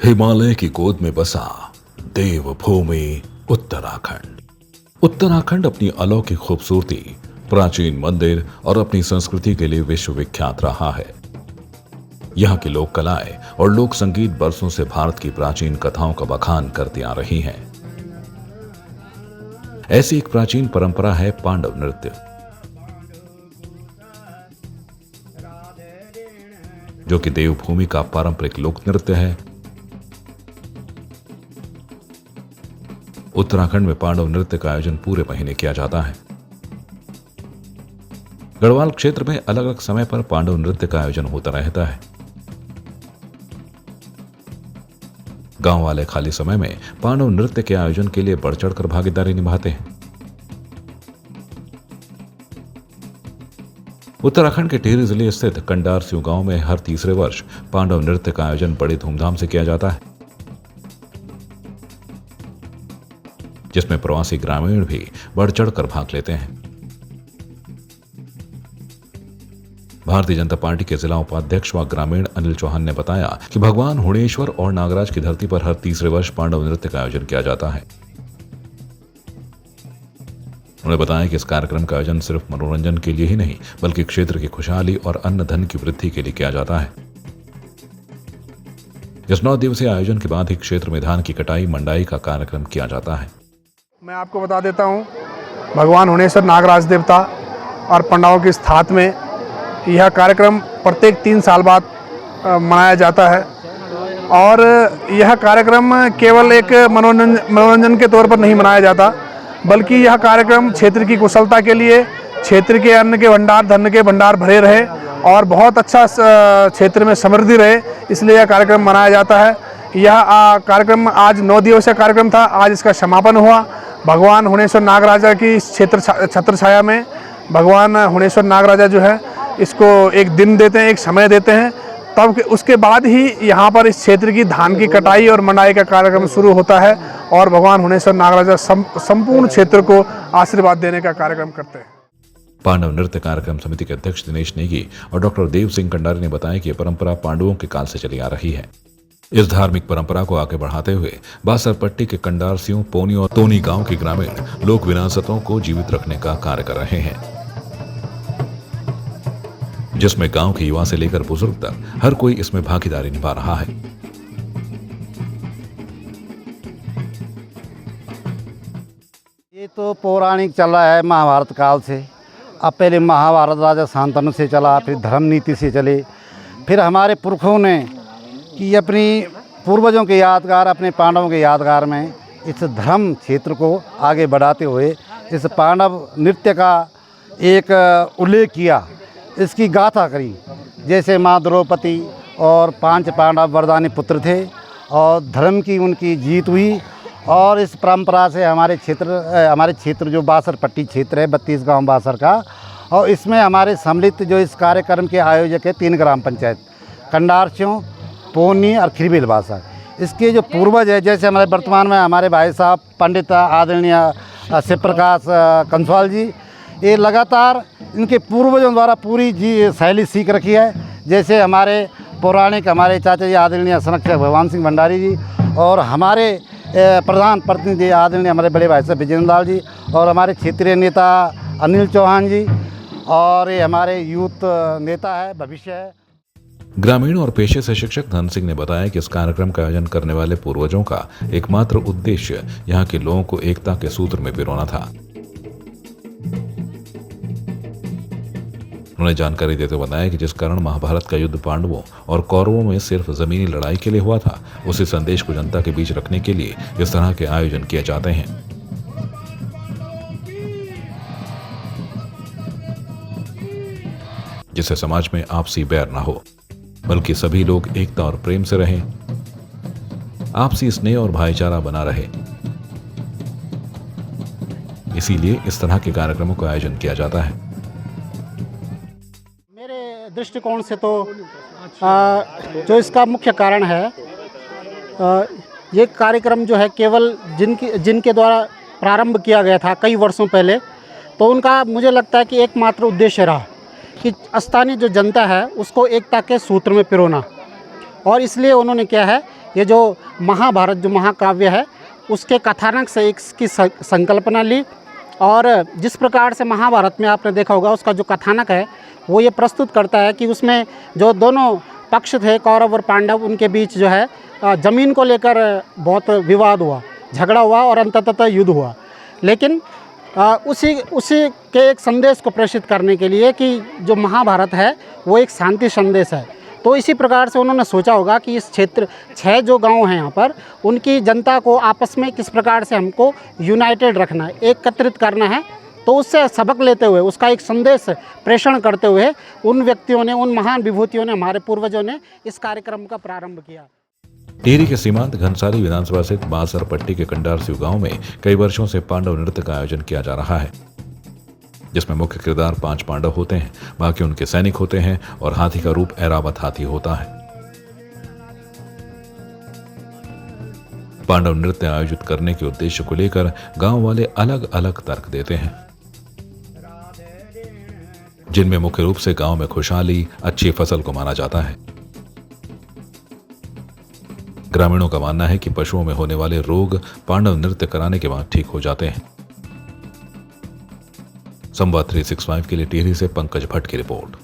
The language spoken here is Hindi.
हिमालय की गोद में बसा देवभूमि उत्तराखंड। उत्तराखंड अपनी अलौकिक खूबसूरती, प्राचीन मंदिर और अपनी संस्कृति के लिए विश्वविख्यात रहा है। यहाँ की लोक कलाएं और लोक संगीत बरसों से भारत की प्राचीन कथाओं का बखान करती आ रही हैं। ऐसी एक प्राचीन परंपरा है पांडव नृत्य, जो कि देवभूमि का पारंपरिक लोक नृत्य है। उत्तराखंड में पांडव नृत्य का आयोजन पूरे महीने किया जाता है। गढ़वाल क्षेत्र में अलग अलग समय पर पांडव नृत्य का आयोजन होता रहता है। गांव वाले खाली समय में पांडव नृत्य के आयोजन के लिए बढ़ चढ़कर भागीदारी निभाते हैं। उत्तराखंड के टिहरी जिले स्थित कंडारसिंह गांव में हर तीसरे वर्ष पांडव नृत्य का आयोजन बड़ी धूमधाम से किया जाता है, जिसमें प्रवासी ग्रामीण भी बढ़ चढ़कर भाग लेते हैं। भारतीय जनता पार्टी के जिला उपाध्यक्ष व ग्रामीण अनिल चौहान ने बताया कि भगवान हुणेश्वर और नागराज की धरती पर हर तीसरे वर्ष पांडव नृत्य का आयोजन किया जाता है। उन्होंने बताया कि इस कार्यक्रम का आयोजन सिर्फ मनोरंजन के लिए ही नहीं, बल्कि क्षेत्र की खुशहाली और अन्न धन की वृद्धि के लिए किया जाता है। इस 9 दिवसीय आयोजन के बाद ही क्षेत्र में धान की कटाई मंडाई का कार्यक्रम किया जाता है। मैं आपको बता देता हूँ, भगवान हुणेश्वर नागराज देवता और पंडाओं की स्थात में यह कार्यक्रम प्रत्येक 3 साल बाद मनाया जाता है। और यह कार्यक्रम केवल एक मनोरंजन के तौर पर नहीं मनाया जाता, बल्कि यह कार्यक्रम क्षेत्र की कुशलता के लिए, क्षेत्र के अन्न के भंडार, धन के भंडार भरे रहे और बहुत अच्छा क्षेत्र में समृद्धि रहे, इसलिए यह कार्यक्रम मनाया जाता है। यह कार्यक्रम आज 9 दिवसीय कार्यक्रम था। आज इसका समापन हुआ। भगवान हुणेश्वर नागराजा की क्षेत्र छत्र छाया में भगवान हुणेश्वर नागराजा जो है इसको एक दिन देते हैं, एक समय देते हैं, तब उसके बाद ही यहाँ पर इस क्षेत्र की धान की कटाई और मंडाई का कार्यक्रम शुरू होता है और भगवान हुणेश्वर नागराजा संपूर्ण क्षेत्र को आशीर्वाद देने का कार्यक्रम करते हैं। पांडव नृत्य कार्यक्रम समिति के अध्यक्ष दिनेश नेगी और डॉक्टर देव सिंह कंडारी ने बताया कि यह परंपरा पांडवों के काल से चली आ रही है। इस धार्मिक परंपरा को आगे बढ़ाते हुए बासरपट्टी के कंडारसिंह, पोनी और तोनी गांव के ग्रामीण लोक विरासतों को जीवित रखने का कार्य कर रहे हैं, जिसमें गांव के युवा से लेकर बुजुर्ग तक हर कोई इसमें भागीदारी निभा रहा है। ये तो पौराणिक चल रहा है महाभारत काल से। अब पहले महाभारत राजा शांतनु से चला, फिर धर्म नीति से चले, फिर हमारे पुरखों ने कि अपनी पूर्वजों के यादगार, अपने पांडवों के यादगार में इस धर्म क्षेत्र को आगे बढ़ाते हुए इस पांडव नृत्य का एक उल्लेख किया, इसकी गाथा करी। जैसे माँ द्रौपदी और 5 पांडव वरदानी पुत्र थे और धर्म की उनकी जीत हुई। और इस परंपरा से हमारे क्षेत्र जो बासरपट्टी क्षेत्र है, 32 गांव बासर का, और इसमें हमारे सम्मिलित जो इस कार्यक्रम के आयोजक है 3 ग्राम पंचायत, कंडारसिंह, पोनी और खिरबिल बासर। इसके जो पूर्वज है, जैसे हमारे वर्तमान में हमारे भाई साहब पंडित आदरणीय शिव प्रकाश कंसवाल जी, ये लगातार इनके पूर्वजों द्वारा पूरी शैली सीख रखी है। जैसे हमारे पौराणिक हमारे चाचा जी आदरणीय संरक्षक भगवान सिंह भंडारी जी और हमारे प्रधान प्रतिनिधि आदरणीय हमारे बड़े भाई साहब विजेंद्र लाल जी और हमारे क्षेत्रीय नेता अनिल चौहान जी, और ये हमारे यूथ नेता है, भविष्य है। ग्रामीण और पेशे से शिक्षक धन सिंह ने बताया कि इस कार्यक्रम का आयोजन करने वाले पूर्वजों का एकमात्र उद्देश्य यहाँ के लोगों को एकता के सूत्र में पिरोना था। उन्होंने जानकारी देते हुए बताया कि जिस कारण महाभारत का युद्ध पांडवों और कौरवों में सिर्फ जमीनी लड़ाई के लिए हुआ था, उसी संदेश को जनता के बीच रखने के लिए इस तरह के आयोजन किए जाते हैं, जिससे समाज में आपसी बैर न हो, बल्कि सभी लोग एकता और प्रेम से रहें, आपसी स्नेह और भाईचारा बना रहे। इसीलिए इस तरह के कार्यक्रमों का आयोजन किया जाता है। मेरे दृष्टिकोण से तो जो इसका मुख्य कारण है, ये कार्यक्रम जो है केवल जिनके द्वारा प्रारंभ किया गया था कई वर्षों पहले, तो उनका मुझे लगता है कि एकमात्र उद्देश्य रहा कि स्थानीय जो जनता है उसको एकता के सूत्र में पिरोना। और इसलिए उन्होंने क्या है ये जो महाभारत जो महाकाव्य है उसके कथानक से इसकी संकल्पना ली। और जिस प्रकार से महाभारत में आपने देखा होगा उसका जो कथानक है वो ये प्रस्तुत करता है कि उसमें जो दोनों पक्ष थे कौरव और पांडव, उनके बीच जो है ज़मीन को लेकर बहुत विवाद हुआ, झगड़ा हुआ और अंततः युद्ध हुआ। लेकिन उसी के एक संदेश को प्रेषित करने के लिए कि जो महाभारत है वो एक शांति संदेश है। तो इसी प्रकार से उन्होंने सोचा होगा कि इस क्षेत्र 6 जो गांव हैं यहाँ पर, उनकी जनता को आपस में किस प्रकार से हमको यूनाइटेड रखना है, एकत्रित करना है। तो उससे सबक लेते हुए, उसका एक संदेश प्रेषण करते हुए उन व्यक्तियों ने, उन महान विभूतियों ने, हमारे पूर्वजों ने इस कार्यक्रम का प्रारंभ किया। टिहरी के सीमांत घनसाली विधानसभा स्थित बासर पट्टी के कंडारसिव गांव में कई वर्षों से पांडव नृत्य का आयोजन किया जा रहा है, जिसमें मुख्य किरदार 5 पांडव होते हैं, बाकी उनके सैनिक होते हैं और हाथी का रूप ऐरावत हाथी होता है। पांडव नृत्य आयोजित करने के उद्देश्य को लेकर गांव वाले अलग अलग तर्क देते हैं, जिनमें मुख्य रूप से गांव में खुशहाली, अच्छी फसल को माना जाता है। ग्रामीणों का मानना है कि पशुओं में होने वाले रोग पांडव नृत्य कराने के बाद ठीक हो जाते हैं। संवाद 365 के लिए टिहरी से पंकज भट्ट की रिपोर्ट।